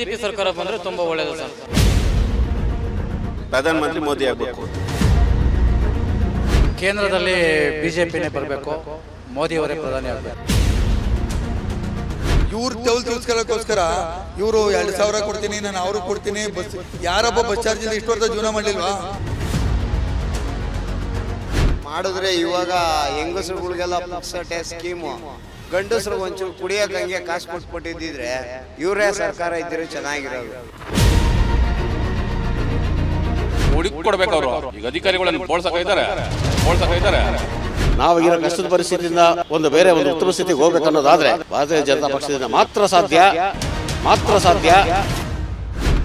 BJP ಸರ್ಕಾರ ಬಂದರೆ ತುಂಬ ಒಳ್ಳೆಯದು ಸರ್. ಪ್ರಧಾನಮಂತ್ರಿ ಮೋದಿ ಆಗಬೇಕು. ಕೇಂದ್ರದಲ್ಲಿ ಬಿಜೆಪಿನೇ ಬರಬೇಕು, ಮೋದಿಯವರೇ ಪ್ರಧಾನಿ ಆಗಬೇಕು. ಇವ್ರು ತಿಳಿಸ್ಕೊಳ್ಳೋಕ್ಕೋಸ್ಕರ ಇವರು 2,000 ಕೊಡ್ತೀನಿ, ನಾನು ಅವ್ರಿಗೆ ಕೊಡ್ತೀನಿ. ಬಸ್ ಯಾರೊಬ್ಬ ಬಸ್ ಚಾರ್ಜಿಂದ ಇಷ್ಟು ವರ್ಷ ಜೀವನ ಮಾಡಲಿಲ್ವಾ? ಮಾಡಿದ್ರೆ ಇವಾಗ ಹೆಂಗಸರುಗಳಿಗೆಲ್ಲ ಪುಕ್ಸಟೆ ಸ್ಕೀಮು, ಗಂಡಸರಿಗೆ ಒಂಚೂರು ಕುಡಿಯೋಕೆ ಹಂಗೆ ಕಾಸು ಕೊಟ್ಬಿಟ್ಟಿದ್ದಿದ್ರೆ ಇವರೇ ಸರ್ಕಾರ ಇದ್ದರೆ ಚೆನ್ನಾಗಿರೋದು. ಕೊಡ್ಬೇಕು ಅವರು. ಈಗ ಅಧಿಕಾರಿಗಳನ್ನು ಬೋಳ್ಸಕ್ಕಾಯ್ತಾರೆ. ನಾವೀಗಿರೋ ಕಷ್ಟದ ಪರಿಸ್ಥಿತಿಯಿಂದ ಒಂದು ಉತ್ತಮ ಸ್ಥಿತಿಗೆ ಹೋಗ್ಬೇಕು ಅನ್ನೋದಾದ್ರೆ ಭಾರತೀಯ ಜನತಾ ಪಕ್ಷದಿಂದ ಮಾತ್ರ ಸಾಧ್ಯ.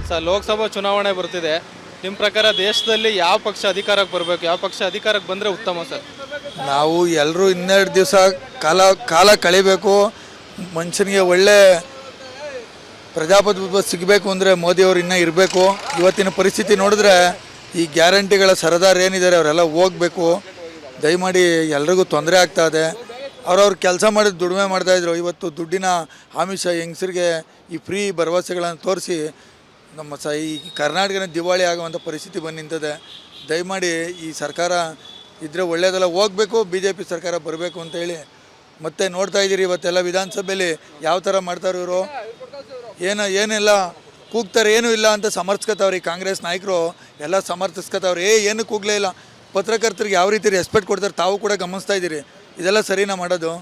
ಸರ್, ಲೋಕಸಭಾ ಚುನಾವಣೆ ಬರ್ತಿದೆ. ನಿಮ್ಮ ಪ್ರಕಾರ ದೇಶದಲ್ಲಿ ಯಾವ ಪಕ್ಷ ಅಧಿಕಾರಕ್ಕೆ ಬರಬೇಕು, ಯಾವ ಪಕ್ಷ ಅಧಿಕಾರಕ್ಕೆ ಬಂದರೆ ಉತ್ತಮ ಸರ್? ನಾವು ಎಲ್ಲರೂ 12 ದಿವಸ ಕಾಲ ಕಳಿಬೇಕು. ಮನುಷ್ಯನಿಗೆ ಒಳ್ಳೆ ಪ್ರಜಾಪ್ರಭುತ್ವ ಸಿಗಬೇಕು ಅಂದರೆ ಮೋದಿಯವರು ಇನ್ನೂ ಇರಬೇಕು. ಇವತ್ತಿನ ಪರಿಸ್ಥಿತಿ ನೋಡಿದ್ರೆ ಈ ಗ್ಯಾರಂಟಿಗಳ ಸರದಾರ ಏನಿದ್ದಾರೆ ಅವರೆಲ್ಲ ಹೋಗಬೇಕು. ದಯಮಾಡಿ ಎಲ್ರಿಗೂ ತೊಂದರೆ ಆಗ್ತಾಯಿದೆ. ಅವ್ರವ್ರ ಕೆಲಸ ಮಾಡಿದ ದುಡಿಮೆ ಮಾಡ್ತಾಯಿದ್ರು. ಇವತ್ತು ದುಡ್ಡಿನ ಆಮಿಷ ಹೆಂಗಸರಿಗೆ ಈ ಫ್ರೀ ಭರವಸೆಗಳನ್ನು ತೋರಿಸಿ ನಮ್ಮ ಈ ಕರ್ನಾಟಕನ ದಿವಾಳಿ ಆಗುವಂಥ ಪರಿಸ್ಥಿತಿ ಬಂದು ನಿಂತಿದೆ. ದಯಮಾಡಿ ಈ ಸರ್ಕಾರ ಇದ್ದರೆ ಒಳ್ಳೆಯದೆಲ್ಲ ಹೋಗಬೇಕು, BJP ಸರ್ಕಾರ ಬರಬೇಕು ಅಂತ ಹೇಳಿ ಮತ್ತೆ ನೋಡ್ತಾ ಇದ್ದೀರಿ. ಇವತ್ತೆಲ್ಲ ವಿಧಾನಸಭೆಯಲ್ಲಿ ಯಾವ ಥರ ಮಾಡ್ತಾರೆ ಇವರು, ಏನೆಲ್ಲ ಕೂಗ್ತಾರೆ, ಏನೂ ಇಲ್ಲ ಅಂತ ಸಮರ್ಥಿಸ್ಕೊತಾವ್ರಿ. ಕಾಂಗ್ರೆಸ್ ನಾಯಕರು ಎಲ್ಲ ಸಮರ್ಥಿಸ್ಕೊತಾವ್ರಿ. ಏನು ಕೂಗಲೇ ಇಲ್ಲ. ಪತ್ರಕರ್ತರಿಗೆ ಯಾವ ರೀತಿ ರೆಸ್ಪೆಕ್ಟ್ ಕೊಡ್ತಾರೆ ತಾವು ಕೂಡ ಗಮನಿಸ್ತಾ ಇದ್ದೀರಿ. ಇದೆಲ್ಲ ಸರಿನಾ ಮಾಡೋದು?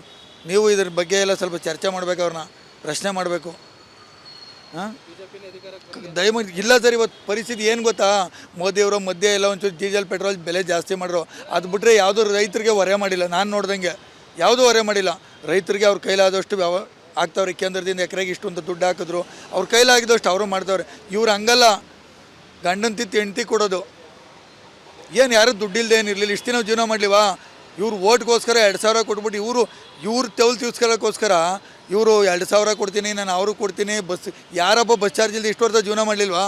ನೀವು ಇದ್ರ ಬಗ್ಗೆ ಎಲ್ಲ ಸ್ವಲ್ಪ ಚರ್ಚೆ ಮಾಡಬೇಕು, ಅವ್ರನ್ನ ಪ್ರಶ್ನೆ ಮಾಡಬೇಕು. ದಯಮಾಡಿ ಇಲ್ಲ ಸರ್. ಇವತ್ತು ಪರಿಸ್ಥಿತಿ ಏನು ಗೊತ್ತಾ, ಮೋದಿಯವರು ಮಧ್ಯೆ ಎಲ್ಲ ಒಂಚೂರು ಡೀಸೆಲ್ ಪೆಟ್ರೋಲ್ ಬೆಲೆ ಜಾಸ್ತಿ ಮಾಡಿದ್ರು. ಅದು ಬಿಟ್ಟರೆ ಯಾವುದೂ ರೈತರಿಗೆ ಹೊರೆ ಮಾಡಿಲ್ಲ. ನಾನು ನೋಡ್ದಂಗೆ ಯಾವುದೂ ಹೊರೆ ಮಾಡಿಲ್ಲ. ರೈತರಿಗೆ ಅವ್ರ ಕೈಲಾದಷ್ಟು ಆಗ್ತಾವ್ರಿ. ಕೇಂದ್ರದಿಂದ ಎಕರೆಗೆ ಇಷ್ಟು ಅಂತ ದುಡ್ಡು ಹಾಕಿದ್ರು. ಅವ್ರ ಕೈಲಾಗಿದ್ದಷ್ಟು ಅವರು ಮಾಡ್ತಾವ್ರೆ. ಇವ್ರು ಹಂಗಲ್ಲ, ಗಂಡನ ತಿತ್ತು ಹೆಂಡ್ತಿ ಕೊಡೋದು. ಏನು ಯಾರು ದುಡ್ಡಿಲ್ಲದೆ ಏನಿರಲಿಲ್ಲ, ಇಷ್ಟು ದಿನ ಜೀವನ ಮಾಡಲಿವಾ? ಇವ್ರು ಓಟ್ಗೋಸ್ಕರ 2,000 ಕೊಟ್ಬಿಟ್ಟು ಇವ್ರು ತೀರ್ಸ್ಕೊಳ್ಳೋಕ್ಕೋಸ್ಕರ ಇವರು 2,000 ಕೊಡ್ತೀನಿ, ನಾನು ಅವ್ರಿಗೆ ಕೊಡ್ತೀನಿ. ಯಾರೊಬ್ಬ ಬಸ್ ಚಾರ್ಜ್ ಇಲ್ಲದೆ ಇಷ್ಟು ವರ್ಷ ಜೀವನ ಮಾಡಲಿಲ್ವಾ?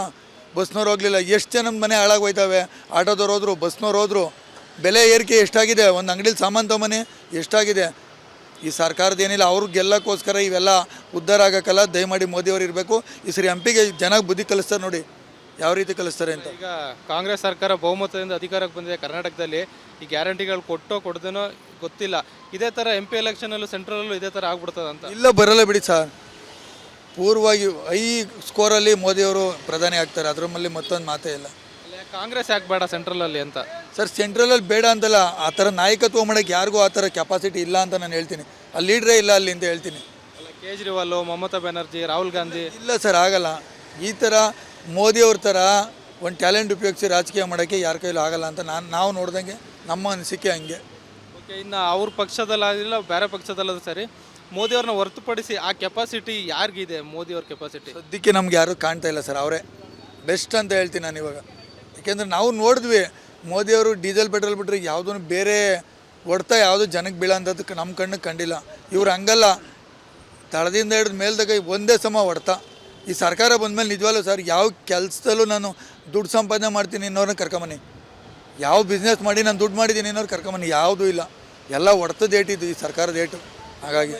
ಬಸ್ನವ್ರು ಹೋಗಲಿಲ್ಲ. ಎಷ್ಟು ಜನ ಮನೆ ಹಾಳಾಗೋಯ್ತವೆ. ಆಟೋದವ್ರು ಹೋದ್ರು, ಬಸ್ನವ್ರು ಹೋದ್ರು. ಬೆಲೆ ಏರಿಕೆ ಎಷ್ಟಾಗಿದೆ, ಒಂದು ಅಂಗಡಿಲಿ ಸಾಮಾನು ತೊಗೊಂಬನ್ನಿ ಎಷ್ಟಾಗಿದೆ. ಈ ಸರ್ಕಾರದ ಏನಿಲ್ಲ, ಅವ್ರಿಗೆ ಗೆಲ್ಲಕ್ಕೋಸ್ಕರ ಇವೆಲ್ಲ ಉದ್ಧಾರ ಆಗೋಕ್ಕಲ್ಲ. ದಯಮಾಡಿ ಮೋದಿಯವರು ಇರಬೇಕು. ಈ ಸರಿ MP ಜನಕ್ಕೆ ಬುದ್ಧಿ ಕಲಿಸ್ತಾರೆ ನೋಡಿ, ಯಾವ ರೀತಿ ಕಲಿಸ್ತಾರೆ ಅಂತ. ಈಗ ಕಾಂಗ್ರೆಸ್ ಸರ್ಕಾರ ಬಹುಮತದಿಂದ ಅಧಿಕಾರಕ್ಕೆ ಬಂದಿದೆ ಕರ್ನಾಟಕದಲ್ಲಿ. ಈ ಗ್ಯಾರಂಟಿಗಳು ಕೊಡ್ದೇನೋ ಗೊತ್ತಿಲ್ಲ. ಇದೇ ಥರ MP ಎಲೆಕ್ಷನಲ್ಲೂ ಸೆಂಟ್ರಲ್ಲೂ ಇದೇ ಥರ ಆಗ್ಬಿಡ್ತದೆ ಅಂತ? ಇಲ್ಲ, ಬರಲ್ಲ ಬಿಡಿ ಸರ್. ಪೂರ್ವವಾಗಿ ಹೈ ಸ್ಕೋರಲ್ಲಿ ಮೋದಿಯವರು ಪ್ರಧಾನಿ ಆಗ್ತಾರೆ. ಅದ್ರ ಮೇಲೆ ಮತ್ತೊಂದು ಮಾತೇ ಇಲ್ಲ. ಕಾಂಗ್ರೆಸ್ ಯಾಕೆ ಬೇಡ ಸೆಂಟ್ರಲಲ್ಲಿ ಅಂತ? ಸರ್, ಸೆಂಟ್ರಲಲ್ಲಿ ಬೇಡ ಅಂತಲ್ಲ, ಆ ಥರ ನಾಯಕತ್ವ ಮಾಡೋಕ್ಕೆ ಯಾರಿಗೂ ಆ ಥರ ಕೆಪಾಸಿಟಿ ಇಲ್ಲ ಅಂತ ನಾನು ಹೇಳ್ತೀನಿ. ಅಲ್ಲಿ ಲೀಡ್ರೇ ಇಲ್ಲ ಅಲ್ಲಿ ಅಂತ ಹೇಳ್ತೀನಿ. ಕೇಜ್ರಿವಾಲ್, ಮಮತಾ ಬ್ಯಾನರ್ಜಿ, ರಾಹುಲ್ ಗಾಂಧಿ ಇಲ್ಲ ಸರ್, ಆಗಲ್ಲ. ಈ ಥರ ಮೋದಿಯವ್ರ ಥರ ಒಂದು ಟ್ಯಾಲೆಂಟ್ ಉಪಯೋಗಿಸಿ ರಾಜಕೀಯ ಮಾಡೋಕ್ಕೆ ಯಾರ ಕೈಲೂ ಆಗಲ್ಲ ಅಂತ ನಾವು ನೋಡ್ದಂಗೆ ನಮ್ಮ ಅನಿಸಿಕೆ ಹಂಗೆ. ಓಕೆ, ಇನ್ನು ಅವ್ರ ಪಕ್ಷದಲ್ಲಾಗಿಲ್ಲ, ಬೇರೆ ಪಕ್ಷದಲ್ಲದು ಸರಿ, ಮೋದಿಯವ್ರನ್ನ ಹೊರತುಪಡಿಸಿ ಆ ಕೆಪಾಸಿಟಿ ಯಾರಿಗಿದೆ? ಮೋದಿಯವ್ರ ಕೆಪಾಸಿಟಿ ಸದ್ಯಕ್ಕೆ ನಮ್ಗೆ ಯಾರೂ ಕಾಣ್ತಾ ಇಲ್ಲ ಸರ್. ಅವರೇ ಬೆಸ್ಟ್ ಅಂತ ಹೇಳ್ತೀನಿ ನಾನು ಇವಾಗ. ಯಾಕೆಂದರೆ ನಾವು ನೋಡಿದ್ವಿ ಮೋದಿಯವರು ಡೀಸೆಲ್ ಪೆಟ್ರೋಲ್ ಬಿಟ್ಟರೆ ಯಾವುದೂ ಬೇರೆ ಹೊಡ್ತಾ ಯಾವುದೂ ಜನಕ್ಕೆ ಬೀಳೋಂಥದ್ದಕ್ಕೆ ನಮ್ಮ ಕಣ್ಣಿಗೆ ಕಂಡಿಲ್ಲ. ಇವ್ರು ಹಂಗಲ್ಲ, ತಳದಿಂದ ಹಿಡಿದು ಮೇಲ್ದಾಗ ಒಂದೇ ಸಮ ಹೊಡ್ತಾ. ಈ ಸರ್ಕಾರ ಬಂದಮೇಲೆ ನಿಜವಾಗ್ಲೂ ಸರ್, ಯಾವ ಕೆಲಸದಲ್ಲೂ ನಾನು ದುಡ್ಡು ಸಂಪಾದನೆ ಮಾಡ್ತೀನಿ ಇನ್ನೋರನ್ನ ಕರ್ಕೊಂಬನ್ನಿ, ಯಾವ ಬಿಸ್ನೆಸ್ ಮಾಡಿ ನಾನು ದುಡ್ಡು ಮಾಡಿದ್ದೀನಿ ಇನ್ನೋರು ಕರ್ಕೊಂಬನ್ನಿ, ಯಾವುದೂ ಇಲ್ಲ. ಎಲ್ಲ ಹೊಡ್ತದ ಏಟಿದ್ದು ಈ ಸರ್ಕಾರದ ಏಟು. ಹಾಗಾಗಿ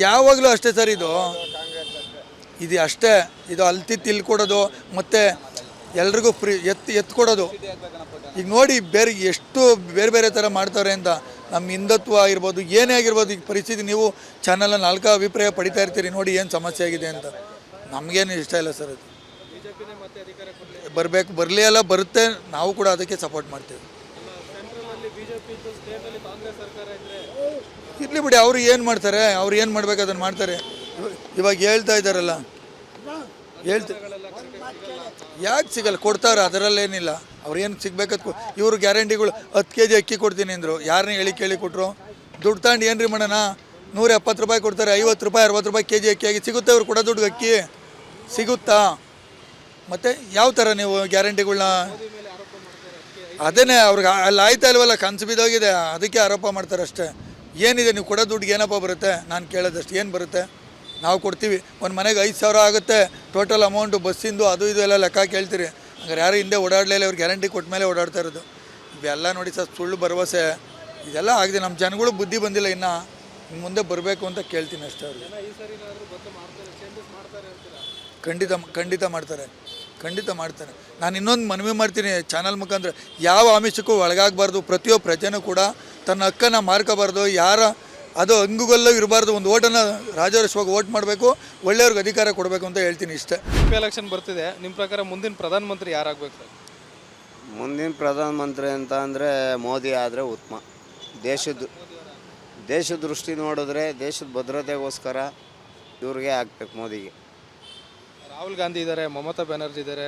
ಯಾವಾಗಲೂ ಅಷ್ಟೇ ಸರ್, ಇದು ಅಷ್ಟೇ. ಇದು ಅಲ್ತಿತ್ತು ಇಲ್ಲಿ ಕೊಡೋದು, ಮತ್ತು ಎಲ್ರಿಗೂ ಫ್ರೀ ಎತ್ತು ಕೊಡೋದು. ಈಗ ನೋಡಿ ಎಷ್ಟು ಬೇರೆ ಥರ ಮಾಡ್ತಾರೆ ಅಂತ. ನಮ್ಮ ಹಿಂದುತ್ವ ಆಗಿರ್ಬೋದು, ಏನೇ ಆಗಿರ್ಬೋದು, ಈಗ ಪರಿಸ್ಥಿತಿ ನೀವು ಚಾನಲ್ 4 ಅಭಿಪ್ರಾಯ ಪಡಿತಾ ಇರ್ತೀರಿ. ನೋಡಿ ಏನು ಸಮಸ್ಯೆ ಆಗಿದೆ ಅಂತ. ನಮಗೇನು ಇಷ್ಟ ಇಲ್ಲ ಸರ್. ಅದು ಬರಬೇಕು, ಬರಲಿ ಅಲ್ಲ, ಬರುತ್ತೆ. ನಾವು ಕೂಡ ಅದಕ್ಕೆ ಸಪೋರ್ಟ್ ಮಾಡ್ತೀವಿ. ಇರಲಿ ಬಿಡಿ, ಅವರು ಏನು ಮಾಡ್ತಾರೆ, ಅವ್ರು ಏನು ಮಾಡ್ಬೇಕು ಅದನ್ನು ಮಾಡ್ತಾರೆ. ಇವಾಗ ಹೇಳ್ತಾ ಇದ್ದಾರಲ್ಲ, ಯಾಕೆ ಸಿಗಲ್ಲ? ಕೊಡ್ತಾರೆ, ಅದರಲ್ಲೇನಿಲ್ಲ. ಅವ್ರು ಏನು ಸಿಗ್ಬೇಕದು. ಇವರು ಗ್ಯಾರಂಟಿಗಳು 10 kg ಅಕ್ಕಿ ಕೊಡ್ತೀನಿ ಅಂದರು. ಯಾರನ್ನ ಕೇಳಿ ಕೊಟ್ಟರು? ದುಡ್ಡು ತಗೊಂಡು ಏನು ರೀ ಮಾಡೋಣ? 170 ರೂಪಾಯಿ ಕೊಡ್ತಾರೆ, 50 ರೂಪಾಯಿ 60 ರೂಪಾಯಿ kg ಅಕ್ಕಿ ಆಗಿ ಸಿಗುತ್ತೆ. ಅವ್ರು ಕೊಡೋ ದುಡ್ಡು ಅಕ್ಕಿ ಸಿಗುತ್ತಾ? ಮತ್ತು ಯಾವ ಥರ ನೀವು ಗ್ಯಾರಂಟಿಗಳನ್ನ? ಅದೇನೇ ಅವ್ರಿಗೆ ಅಲ್ಲಿ ಆಯ್ತಾ ಇಲ್ವಲ್ಲ, ಕನಸು ಬಿದ್ದೋಗಿದೆ, ಅದಕ್ಕೆ ಆರೋಪ ಮಾಡ್ತಾರೆ ಅಷ್ಟೇ. ಏನಿದೆ ನೀವು ಕೊಡೋ ದುಡ್ಡಿಗೆ ಏನಪ್ಪ ಬರುತ್ತೆ? ನಾನು ಕೇಳೋದಷ್ಟು ಏನು ಬರುತ್ತೆ? ನಾವು ಕೊಡ್ತೀವಿ. ಒಂದು ಮನೆಗೆ 5,000 ಆಗುತ್ತೆ ಟೋಟಲ್ ಅಮೌಂಟು, ಬಸ್ಸಿಂದು ಅದು ಇದು ಎಲ್ಲ ಲೆಕ್ಕ ಕೇಳ್ತೀರಿ. ಹಂಗಾರೆ ಯಾರು ಹಿಂದೆ ಓಡಾಡಲಿಲ್ಲ, ಇವ್ರು ಗ್ಯಾರಂಟಿ ಕೊಟ್ಟ ಮೇಲೆ ಓಡಾಡ್ತಾ ಇರೋದು. ಇವೆಲ್ಲ ನೋಡಿ ಸರ್, ಸುಳ್ಳು ಭರವಸೆ ಇದೆಲ್ಲ ಆಗಿದೆ. ನಮ್ಮ ಜನಗಳು ಬುದ್ಧಿ ಬಂದಿಲ್ಲ ಇನ್ನು. ಮುಂದೆ ಬರಬೇಕು ಅಂತ ಕೇಳ್ತೀನಿ ಅಷ್ಟೇ ಅವ್ರಿಗೆ. ಖಂಡಿತ ಮಾಡ್ತಾರೆ. ನಾನು ಇನ್ನೊಂದು ಮನವಿ ಮಾಡ್ತೀನಿ ಚಾನಲ್ ಮುಖಾಂತರ, ಯಾವ ಆಮಿಷಕ್ಕೂ ಒಳಗಾಗಬಾರ್ದು. ಪ್ರತಿಯೊಬ್ಬ ಪ್ರಜೆನೂ ಕೂಡ ತನ್ನ ಹಕ್ಕನ್ನು ಮಾರ್ಕೋಬಾರ್ದು, ಯಾರ ಅದು ಹಂಗುಗಲ್ಲೂ ಇರಬಾರ್ದು. ಒಂದು ಓಟನ್ನು ರಾಜಾರೋಷವಾಗಿ ಓಟ್ ಮಾಡಬೇಕು, ಒಳ್ಳೆಯವ್ರಿಗೆ ಅಧಿಕಾರ ಕೊಡಬೇಕು ಅಂತ ಹೇಳ್ತೀನಿ ಇಷ್ಟೇ. ಎಲೆಕ್ಷನ್ ಬರ್ತಿದೆ, ನಿಮ್ಮ ಪ್ರಕಾರ ಮುಂದಿನ ಪ್ರಧಾನಮಂತ್ರಿ ಯಾರಾಗಬೇಕು ಸರ್? ಮುಂದಿನ ಪ್ರಧಾನಮಂತ್ರಿ ಅಂತ ಅಂದರೆ ಮೋದಿ ಆದರೆ ಉತ್ತಮ. ದೇಶದ ದೃಷ್ಟಿ ನೋಡಿದ್ರೆ ದೇಶದ ಭದ್ರತೆಗೋಸ್ಕರ ಇವ್ರಿಗೆ ಹಾಕ್ಬೇಕು, ಮೋದಿಗೆ. ರಾಹುಲ್ ಗಾಂಧಿ ಇದ್ದಾರೆ, ಮಮತಾ ಬ್ಯಾನರ್ಜಿ ಇದ್ದಾರೆ.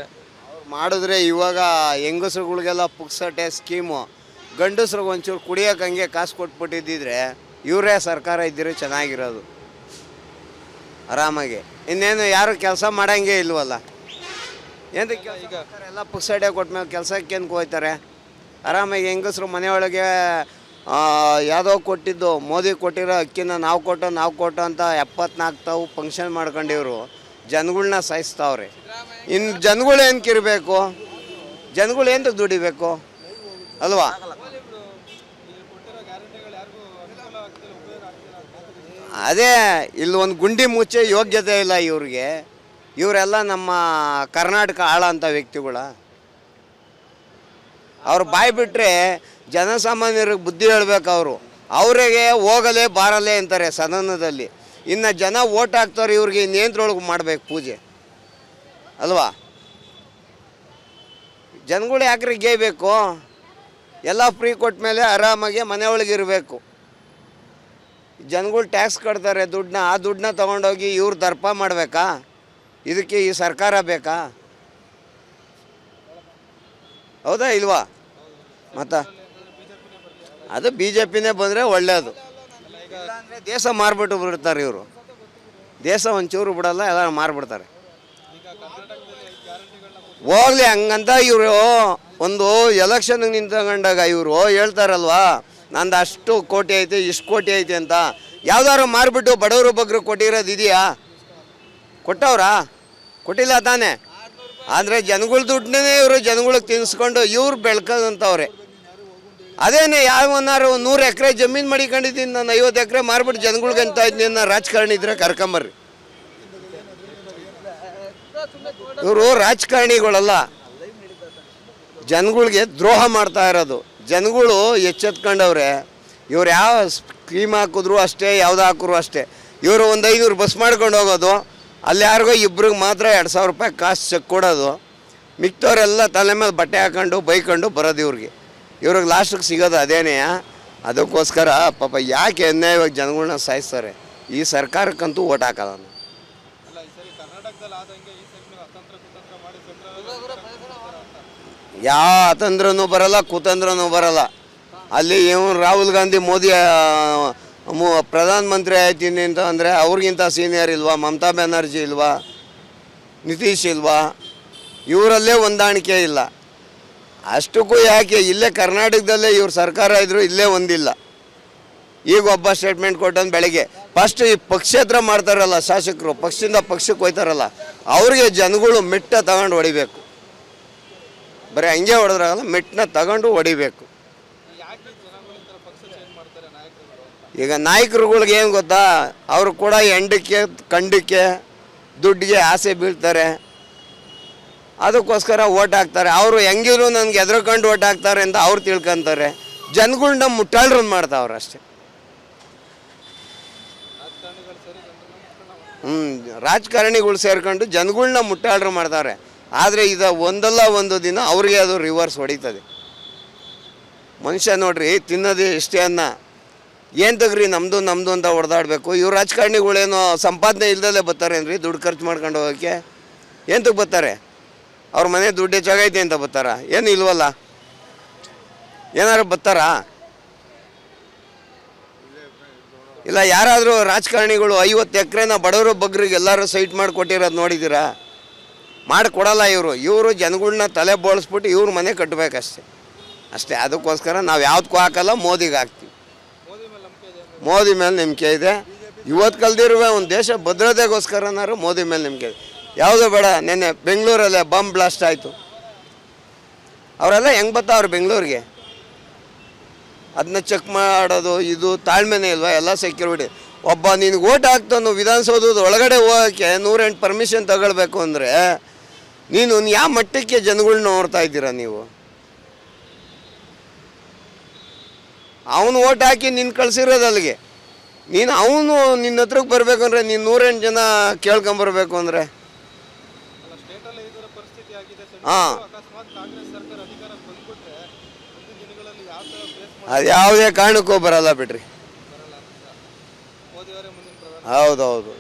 ಅವ್ರು ಮಾಡಿದ್ರೆ ಇವಾಗ ಹೆಂಗಸ್ರುಗಳಿಗೆಲ್ಲ ಪುಕ್ಸಟೆ ಸ್ಕೀಮು, ಗಂಡಸ್ರಿಗೆ ಒಂಚೂರು ಕುಡಿಯೋಕೆ ಹಂಗೆ ಕಾಸು ಕೊಟ್ಬಿಟ್ಟಿದ್ದಿದ್ರೆ ಇವರೇ ಸರ್ಕಾರ ಇದ್ದರೆ ಚೆನ್ನಾಗಿರೋದು ಆರಾಮಾಗಿ. ಇನ್ನೇನು ಯಾರು ಕೆಲಸ ಮಾಡೋಂಗೆ ಇಲ್ವಲ್ಲ, ಏನಕ್ಕೆ ಈಗ ಎಲ್ಲ ಪುಕ್ಸಟೆ ಕೊಟ್ಮೇಲೆ ಕೆಲಸಕ್ಕೇನು ಹೋಗ್ತಾರೆ? ಆರಾಮಾಗಿ ಹೆಂಗಸ್ರು ಮನೆಯೊಳಗೆ ಯಾವುದೋ ಕೊಟ್ಟಿದ್ದು, ಮೋದಿ ಕೊಟ್ಟಿರೋ ಅಕ್ಕಿನ ನಾವು ಕೊಟ್ಟು ಅಂತ 74 ತಾವು ಫಂಕ್ಷನ್ ಮಾಡ್ಕೊಂಡಿವ್ರು ಜನಗಳ್ನ ಸಾಯಿಸ್ತಾವ್ರೆ. ಇನ್ನು ಜನಗಳು ಏನಕ್ಕೆ ಇರಬೇಕು? ಜನಗಳು ಏನಕ್ಕೆ ದುಡಿಬೇಕು ಅಲ್ವಾ? ಅದೇ ಇಲ್ಲಿ ಒಂದು ಗುಂಡಿ ಮುಚ್ಚೆ ಯೋಗ್ಯತೆ ಇಲ್ಲ ಇವ್ರಿಗೆ. ಇವರೆಲ್ಲ ನಮ್ಮ ಕರ್ನಾಟಕ ಆಳಂಥ ವ್ಯಕ್ತಿಗಳ. ಅವ್ರು ಬಾಯಿ ಬಿಟ್ಟರೆ ಜನಸಾಮಾನ್ಯರಿಗೆ ಬುದ್ಧಿ ಹೇಳ್ಬೇಕು. ಅವರಿಗೆ ಹೋಗಲೇ ಬಾರಲೇ ಅಂತಾರೆ ಸದನದಲ್ಲಿ. ಇನ್ನು ಜನ ಓಟ್ ಹಾಕ್ತಾರೆ, ಇವ್ರಿಗೆ ಇನ್ನೇಂದ್ರೊಳಗೆ ಮಾಡಬೇಕು ಪೂಜೆ ಅಲ್ವಾ? ಜನಗಳು ಯಾಕ್ರಿ ಗೇಯಬೇಕು? ಎಲ್ಲ ಫ್ರೀ ಕೊಟ್ಟ ಮೇಲೆ ಆರಾಮಾಗಿ ಮನೆಯೊಳಗೆ ಇರಬೇಕು. ಜನಗಳು ಟ್ಯಾಕ್ಸ್ ಕಟ್ತಾರೆ ದುಡ್ಡನ್ನ, ಆ ದುಡ್ಡನ್ನ ತೊಗೊಂಡೋಗಿ ಇವ್ರು ದರ್ಪ ಮಾಡಬೇಕಾ? ಇದಕ್ಕೆ ಈ ಸರ್ಕಾರ ಬೇಕಾ? ಹೌದಾ ಇಲ್ವಾ? ಮತ್ತು ಅದು BJPನೇ ಬಂದರೆ ಒಳ್ಳೆಯದು. ಇಲ್ಲಾಂದರೆ ದೇಶ ಮಾರ್ಬಿಟ್ಟು ಬಿಡ್ತಾರೆ ಇವರು. ದೇಶ ಒಂಚೂರು ಬಿಡಲ್ಲ, ಎಲ್ಲ ಮಾರ್ಬಿಡ್ತಾರೆ. ಹೋಗ್ಲಿ ಹಂಗಂತ ಇವರು ಒಂದು ಎಲೆಕ್ಷನ್ಗೆ ನಿಂತ್ಕೊಂಡಾಗ ಇವರು ಹೇಳ್ತಾರಲ್ವಾ, ನಂದು ಅಷ್ಟು ಕೋಟಿ ಐತೆ, ಇಷ್ಟು ಕೋಟಿ ಐತೆ ಅಂತ. ಯಾವ್ದಾದ್ರು ಮಾರ್ಬಿಟ್ಟು ಬಡವರು ಬಗ್ಗರು ಕೊಟ್ಟಿರೋದು ಇದೆಯಾ? ಕೊಟ್ಟವ್ರಾ? ಕೊಟ್ಟಿಲ್ಲ ತಾನೇ. ಆದರೆ ಜನಗಳ ದುಡ್ಡನ್ನೇ ಇವರು ಜನಗಳಿಗೆ ತಿನ್ನಿಸ್ಕೊಂಡು ಇವ್ರು ಬೆಳ್ಕೊಂತವ್ರೆ. ಅದೇನೇ ಯಾವನ್ನಾರು 100 ಎಕರೆ ಜಮೀನು ಮಾಡಿಕೊಂಡಿದ್ದೀನಿ, ನಾನು 50 ಎಕರೆ ಮಾರ್ಬಿಟ್ಟು ಜನಗಳಿಗೆ ಅಂತ ಇದ್ದೀನಿ, ರಾಜಕಾರಣಿ ಇದ್ರೆ ಕರ್ಕೊಂಬರ್ರಿ. ಇವರು ರಾಜಕಾರಣಿಗಳಲ್ಲ, ಜನಗಳಿಗೆ ದ್ರೋಹ ಮಾಡ್ತಾ ಇರೋದು. ಜನಗಳು ಎಚ್ಚೆತ್ಕೊಂಡವ್ರೆ. ಇವ್ರು ಯಾವ ಸ್ಕೀಮ್ ಹಾಕಿದ್ರು ಅಷ್ಟೇ, ಯಾವ್ದು ಹಾಕಿದ್ರು ಅಷ್ಟೇ. ಇವರು ಒಂದು 500 ಬಸ್ ಮಾಡ್ಕೊಂಡು ಹೋಗೋದು, ಅಲ್ಲಿ ಯಾರಿಗೋ ಇಬ್ರಿಗೆ ಮಾತ್ರ 2000 ರೂಪಾಯಿ ಕಾಸು ಚೆಕ್ ಕೊಡೋದು. ಮಿಕ್ತವ್ರೆಲ್ಲ ತಲೆ ಮೇಲೆ ಬಟ್ಟೆ ಹಾಕೊಂಡು ಬೈಕೊಂಡು ಬರೋದು ಇವ್ರಿಗೆ ಲಾಸ್ಟಿಗೆ ಸಿಗೋದು ಅದೇನೇ. ಅದಕ್ಕೋಸ್ಕರ ಪಾಪ ಯಾಕೆ ಅನ್ಯಾಯವಾಗಿ ಜನಗಳನ್ನ ಸಾಯಿಸ್ತಾರೆ. ಈ ಸರ್ಕಾರಕ್ಕಂತೂ ಓಟ್ ಹಾಕಲ್ಲ. ಯಾವ ಅತಂದ್ರನೂ ಬರಲ್ಲ, ಕುತಂದ್ರನೂ ಬರಲ್ಲ. ಅಲ್ಲಿ ಇವನು ರಾಹುಲ್ ಗಾಂಧಿ ಮೋದಿ ಪ್ರಧಾನಮಂತ್ರಿ ಆಯ್ತೀನಿ ಅಂತ ಅಂದರೆ ಅವ್ರಿಗಿಂತ ಸೀನಿಯರ್ ಇಲ್ವಾ? ಮಮತಾ ಬ್ಯಾನರ್ಜಿ ಇಲ್ವಾ? ನಿತೀಶ್ ಇಲ್ವಾ? ಇವರಲ್ಲೇ ಹೊಂದಾಣಿಕೆ ಇಲ್ಲ. ಅಷ್ಟಕ್ಕೂ ಯಾಕೆ ಇಲ್ಲೇ ಕರ್ನಾಟಕದಲ್ಲೇ ಇವ್ರ ಸರ್ಕಾರ ಇದ್ದರೂ ಇಲ್ಲೇ ಒಂದಿಲ್ಲ. ಈಗ ಒಬ್ಬ ಸ್ಟೇಟ್ಮೆಂಟ್ ಕೊಟ್ಟಂದು ಬೆಳಗ್ಗೆ ಫಸ್ಟ್ ಈ ಪಕ್ಷೇತರ ಮಾಡ್ತಾರಲ್ಲ ಶಾಸಕರು, ಪಕ್ಷದಿಂದ ಪಕ್ಷಕ್ಕೆ ಹೋಯ್ತಾರಲ್ಲ, ಅವ್ರಿಗೆ ಜನಗಳು ಮೆಟ್ಟ ತಗೊಂಡು ಹೊಡಿಬೇಕು. ಬರೀ ಹಂಗೆ ಹೊಡೆದ್ರಾಗಲ್ಲ, ಮೆಟ್ಟನ್ನ ತಗೊಂಡು ಹೊಡಿಬೇಕು. ಈಗ ನಾಯಕರುಗಳಿಗೆ ಏನು ಗೊತ್ತಾ, ಅವರು ಕೂಡ ಎಂಡಕ್ಕೆ ಕಂಡಕ್ಕೆ ದುಡ್ಡಿಗೆ ಆಸೆ ಬೀಳ್ತಾರೆ. ಅದಕ್ಕೋಸ್ಕರ ಓಟ್ ಹಾಕ್ತಾರೆ. ಅವರು ಹೆಂಗಿದ್ರು ನನಗೆ ಎದುರುಕೊಂಡು ಓಟ್ ಹಾಕ್ತಾರೆ ಅಂತ ಅವ್ರು ತಿಳ್ಕೊಂತಾರೆ. ಜನಗಳ್ನ ಮುಟ್ಟಾಳ್ರನ್ನ ಮಾಡ್ತಾವ್ರೆ ಅಷ್ಟೇ. ರಾಜಕಾರಣಿಗಳು ಸೇರ್ಕೊಂಡು ಜನಗಳ್ನ ಮುಟ್ಟಾಳ್ರು ಮಾಡ್ತಾರೆ. ಆದರೆ ಇದು ಒಂದಲ್ಲ ಒಂದು ದಿನ ಅವ್ರಿಗೆ ಅದು ರಿವರ್ಸ್ ಹೊಡಿತದೆ. ಮನುಷ್ಯ ನೋಡ್ರಿ, ತಿನ್ನೋದು ಎಷ್ಟೇ ಅನ್ನ ಏನು ತಗ್ರಿ ನಮ್ಮದು ಅಂತ ಹೊಡೆದಾಡಬೇಕು. ಇವ್ರು ರಾಜಕಾರಣಿಗಳೇನೋ ಸಂಪಾದನೆ ಇಲ್ದಲ್ಲೇ ಬರ್ತಾರೇನ್ರಿ ದುಡ್ಡು ಖರ್ಚು ಮಾಡ್ಕೊಂಡು ಹೋಗೋಕ್ಕೆ? ಎಂತಕ್ಕೆ ಬರ್ತಾರೆ? ಅವ್ರ ಮನೆ ದುಡ್ಡು ಹೆಚ್ಚಾಗೈತೆ ಅಂತ ಬರ್ತಾರ? ಏನು ಇಲ್ವಲ್ಲ, ಏನಾದ್ರು ಬರ್ತಾರಾ? ಇಲ್ಲ. ಯಾರಾದರೂ ರಾಜಕಾರಣಿಗಳು 50 ಎಕರೆನ ಬಡವರು ಬಗ್ಗರಿಗೆ ಎಲ್ಲರೂ ಸೈಟ್ ಮಾಡಿಕೊಟ್ಟಿರೋದು ನೋಡಿದ್ದೀರಾ? ಮಾಡಿಕೊಡಲ್ಲ ಇವರು ಜನಗಳ್ನ ತಲೆ ಬೋಳಿಸ್ಬಿಟ್ಟು ಇವ್ರ ಮನೆ ಕಟ್ಟಬೇಕಷ್ಟೇ. ಅದಕ್ಕೋಸ್ಕರ ನಾವು ಯಾವುದಕ್ಕೂ ಹಾಕಲ್ಲ, ಮೋದಿಗೆ ಹಾಕ್ತೀವಿ. ಮೋದಿ ಮೇಲೆ ನಂಬಿಕೆ ಇದೆ. ಇವತ್ತು ಕಲ್ದಿರುವ ಒಂದು ದೇಶ ಭದ್ರತೆಗೋಸ್ಕರನಾರು ಮೋದಿ ಮೇಲೆ ನಂಬಿಕೆ ಇದೆ. ಯಾವುದೂ ಬೇಡ. ನೆನ್ನೆ ಬೆಂಗಳೂರಲ್ಲೇ ಬಾಂಬ್ ಬ್ಲಾಸ್ಟ್ ಆಯಿತು. ಅವರೆಲ್ಲ ಹೆಂಗೆ ಬರ್ತಾವ್ರು ಬೆಂಗಳೂರಿಗೆ? ಅದನ್ನ ಚೆಕ್ ಮಾಡೋದು ಇದು ತಾಳ್ಮೆನೇ ಇಲ್ವಾ? ಎಲ್ಲ ಸೆಕ್ಯೂರಿಟಿ. ಒಬ್ಬ ನಿನಗೆ ಓಟ್ ಹಾಕ್ತಾನು ವಿಧಾನಸೌಧದ ಒಳಗಡೆ ಹೋಗೋಕ್ಕೆ 108 ಪರ್ಮಿಷನ್ ತಗೊಳ್ಬೇಕು ಅಂದರೆ ನೀನು ಯಾವ ಮಟ್ಟಕ್ಕೆ ಜನಗಳನ್ನ ನೋಡ್ತಾ ಇದ್ದೀರಾ ನೀವು? ಅವನು ಓಟ್ ಹಾಕಿ ನಿನ್ನ ಕಳಿಸಿರೋದು ಅಲ್ಲಿಗೆ, ನೀನು ಅವನು ನಿನ್ನ ಹತ್ರಕ್ಕೆ ಬರಬೇಕು ಅಂದರೆ ನೀನು 108 ಜನ ಕೇಳ್ಕೊಂಬರ್ಬೇಕು ಅಂದರೆ ಹಾಂ, ಅದು ಯಾವುದೇ ಕಾರಣಕ್ಕೂ ಬರಲ್ಲ ಬಿಡ್ರಿ. ಹೌದೌದು,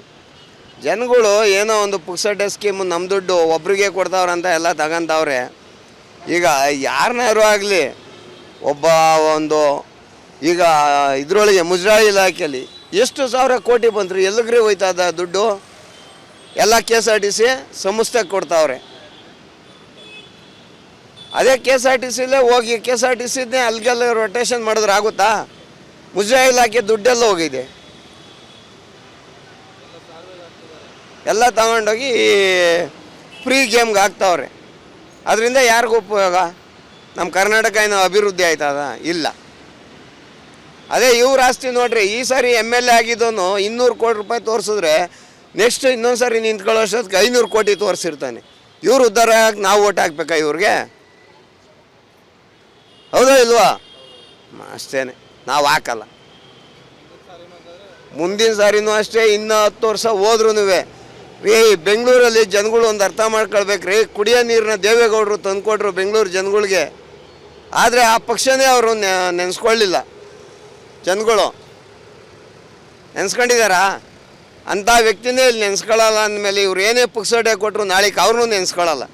ಜನಗಳು ಏನೋ ಒಂದು ಪುಕ್ಸಟೆ ಸ್ಕೀಮು ನಮ್ಮ ದುಡ್ಡು ಒಬ್ರಿಗೆ ಕೊಡ್ತಾವ್ರಂತ ಎಲ್ಲ ತಗೊಂತವ್ರೆ. ಈಗ ಯಾರನ್ನಾರು ಆಗಲಿ ಒಬ್ಬ ಒಂದು ಈಗ ಇದರೊಳಗೆ ಮುಜರಾಯಿ ಇಲಾಖೆಯಲ್ಲಿ ಎಷ್ಟು ಸಾವಿರ ಕೋಟಿ ಬಂದರು, ಎಲ್ಲಿಗ್ರಿ ಹೋಯ್ತದ ದುಡ್ಡು? ಎಲ್ಲ KSRTC ಸಂಸ್ಥೆಗೆ ಕೊಡ್ತಾವ್ರೆ. ಅದೇ KSRTCಲೇ ಹೋಗಿ KSRTCನೇ ಅಲ್ಲಿಗೆಲ್ಲ ರೊಟೇಷನ್ ಮಾಡಿದ್ರೆ ಆಗುತ್ತಾ? ಮುಜರಾಯಿ ಇಲಾಖೆ ದುಡ್ಡೆಲ್ಲ ಹೋಗಿದೆ, ಎಲ್ಲ ತಗೊಂಡೋಗಿ ಫ್ರೀ ಗೇಮ್ಗೆ ಹಾಕ್ತಾವ್ರೆ. ಅದರಿಂದ ಯಾರಿಗೂ ಉಪಯೋಗ? ನಮ್ಮ ಕರ್ನಾಟಕ ಏನೋ ಅಭಿವೃದ್ಧಿ ಆಯ್ತದ? ಇಲ್ಲ. ಅದೇ ಇವ್ರ ಆಸ್ತಿ ನೋಡ್ರಿ, ಈ ಸಾರಿ MLA ಆಗಿದ್ದವನು 200 ಕೋಟಿ ರೂಪಾಯಿ ತೋರಿಸಿದ್ರೆ ನೆಕ್ಸ್ಟ್ ಇನ್ನೊಂದು ಸಾರಿ ನಿಂತ್ಕೊಳ್ಳೋ ಅಷ್ಟೊತ್ತಿಗೆ 500 ಕೋಟಿ ತೋರಿಸಿರ್ತಾನೆ. ಇವ್ರು ಉದ್ಧಾರ ಆಗಿ ನಾವು ಓಟ್ ಹಾಕ್ಬೇಕಾ ಇವ್ರಿಗೆ? ಹೌದಾ ಇಲ್ವಾ? ಅಷ್ಟೇ, ನಾವು ಹಾಕಲ್ಲ. ಮುಂದಿನ ಸಾರಿನೂ ಅಷ್ಟೇ, ಇನ್ನೂ 10 ವರ್ಷ ಹೋದ್ರೂ ರೀ ಬೆಂಗಳೂರಲ್ಲಿ ಜನಗಳು ಒಂದು ಅರ್ಥ ಮಾಡ್ಕೊಳ್ಬೇಕ್ರಿ. ಕುಡಿಯೋ ನೀರನ್ನ ದೇವೇಗೌಡರು ತಂದುಕೊಟ್ರು ಬೆಂಗಳೂರು ಜನಗಳಿಗೆ, ಆದರೆ ಆ ಪಕ್ಷನೇ ಅವರು ನೆನೆಸ್ಕೊಳ್ಳಿಲ್ಲ. ಜನಗಳು ನೆನೆಸ್ಕೊಂಡಿದ್ದಾರಾ? ಅಂಥ ವ್ಯಕ್ತಿನೇ ಇಲ್ಲಿ ನೆನೆಸ್ಕೊಳ್ಳಲ್ಲ ಅಂದಮೇಲೆ ಇವ್ರು ಏನೇ ಪುಕ್ಸಟೆ ಕೊಟ್ಟರು ನಾಳೆಗೆ ಅವ್ರನ್ನೂ ನೆನೆಸ್ಕೊಳ್ಳಲ್ಲ,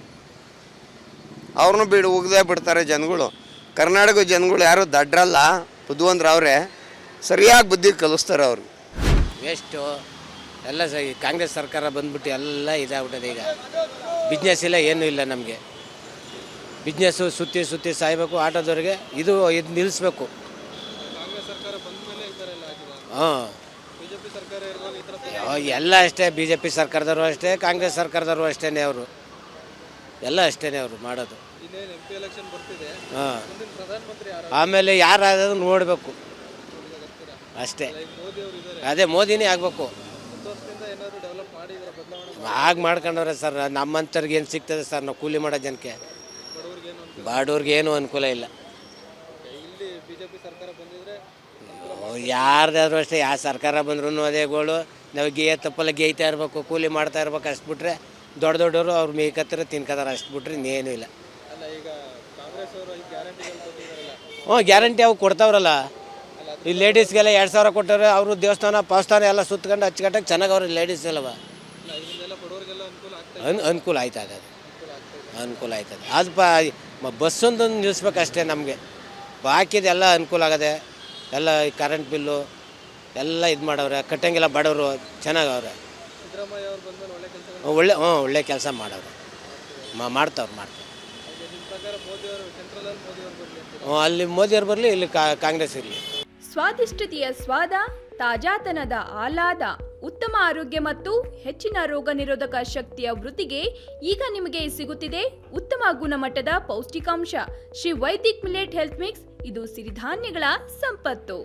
ಅವ್ರನ್ನೂ ಉಗ್ದೇ ಬಿಡ್ತಾರೆ ಜನಗಳು. ಕರ್ನಾಟಕ ಜನಗಳು ಯಾರೂ ದಡ್ರಲ್ಲ, ಬುದ್ಧಿವಂತರವ್ರೆ, ಸರಿಯಾಗಿ ಬುದ್ಧಿ ಕಲಿಸ್ತಾರೆ ಅವ್ರಿಗೆ. ವೇಸ್ಟು ಎಲ್ಲ ಕಾಂಗ್ರೆಸ್ ಸರ್ಕಾರ ಬಂದ್ಬಿಟ್ಟು ಎಲ್ಲ ಇದಾಗ್ಬಿಟ್ಟದೆ. ಈಗ ಬಿಸ್ನೆಸ್ ಇಲ್ಲ, ಏನೂ ಇಲ್ಲ ನಮಗೆ. ಬಿಸ್ನೆಸ್ಸು ಸುತ್ತಿ ಸಾಯ್ಬೇಕು ಆಟೋದವ್ರಿಗೆ. ಇದು ನಿಲ್ಲಿಸ್ಬೇಕು. ಹಾಂ, ಎಲ್ಲ ಅಷ್ಟೇ. BJP ಸರ್ಕಾರದವರು ಅಷ್ಟೇ, ಕಾಂಗ್ರೆಸ್ ಸರ್ಕಾರದವರು ಅಷ್ಟೇ. ಅವರು ಎಲ್ಲ ಅಷ್ಟೇ ಅವರು ಮಾಡೋದು. ಹಾಂ, ಆಮೇಲೆ ಯಾರಾದ್ರೂ ನೋಡಬೇಕು ಅಷ್ಟೇ. ಅದೇ ಮೋದಿನೇ ಆಗಬೇಕು. ಮಾಡ್ಕೊಂಡವ್ರೆ ಸರ್. ನಮ್ಮಂಥವ್ರಿಗೆ ಏನು ಸಿಗ್ತದೆ ಸರ್? ನಾವು ಕೂಲಿ ಮಾಡೋ ಜನಕ್ಕೆ, ಬಾಡೋರ್ಗೆ ಏನೂ ಅನುಕೂಲ ಇಲ್ಲ. ಯಾರ್ದಾದ್ರು ಅಷ್ಟೇ, ಯಾವ ಸರ್ಕಾರ ಬಂದ್ರೂ ಅದೇ ಗೋಳು. ನಾವು ತಪ್ಪಲ್ಲ ಗೇಯ್ತಾ ಇರಬೇಕು, ಕೂಲಿ ಮಾಡ್ತಾ ಇರ್ಬೇಕು. ಅಷ್ಟು ಬಿಟ್ರೆ ದೊಡ್ಡವರು ಅವ್ರು ಮೇಕತ್ತರ ತಿನ್ಕೋತಾರೆ, ಅಷ್ಟು ಬಿಟ್ರೆ ಇನ್ನೇನು ಇಲ್ಲ. ಗ್ಯಾರಂಟಿ ಅವು ಕೊಡ್ತಾವ್ರಲ್ಲ. ಈ ಲೇಡೀಸ್ಗೆಲ್ಲ 2000 ಕೊಟ್ಟವ್ರೆ. ಅವರು ದೇವಸ್ಥಾನ ಪಾವಸ್ಥಾನ ಎಲ್ಲ ಸುತ್ಕೊಂಡು ಅಚ್ಚುಕಟ್ಟಾಗಿ ಚೆನ್ನಾಗಿ ಅವ್ರಿಗೆ ಲೇಡೀಸ್ ಎಲ್ಲವ ಅನುಕೂಲ ಆಯ್ತದೆ. ಅನುಕೂಲ ಆಯ್ತದೆ. ಅದು ಬಸ್ಸೊಂದು ನಿಲ್ಲಿಸ್ಬೇಕಷ್ಟೇ ನಮಗೆ. ಬಾಕಿದೆಲ್ಲ ಅನುಕೂಲ ಆಗದೆ. ಎಲ್ಲ ಈ ಕರೆಂಟ್ ಬಿಲ್ಲು ಎಲ್ಲ ಇದು ಮಾಡವ್ರೆ. ಕಟ್ಟಂಗಿಲ್ಲ ಬಡವರು ಚೆನ್ನಾಗವ್ರೆ. ಒಳ್ಳೆ ಕೆಲಸ ಮಾಡವ್ರೆ. ಮಾಡ್ತಾವ್ರು. ಅಲ್ಲಿ ಮೋದಿಯವ್ರು ಬರಲಿ, ಇಲ್ಲಿ ಕಾಂಗ್ರೆಸ್ ಇರಲಿ. ಸ್ವಾದಿಷ್ಟತೆಯ ಸ್ವಾದ, ತಾಜಾತನದ ಆಹ್ಲಾದ, ಉತ್ತಮ ಆರೋಗ್ಯ ಮತ್ತು ಹೆಚ್ಚಿನ ರೋಗ ನಿರೋಧಕ ಶಕ್ತಿಯ ವೃದ್ಧಿಗೆ ಈಗ ನಿಮಗೆ ಸಿಗುತ್ತಿದೆ ಉತ್ತಮ ಗುಣಮಟ್ಟದ ಪೌಷ್ಟಿಕಾಂಶ. Shri Vaidik millet health mix. ಇದು ಸಿರಿಧಾನ್ಯಗಳ ಸಂಪತ್ತು.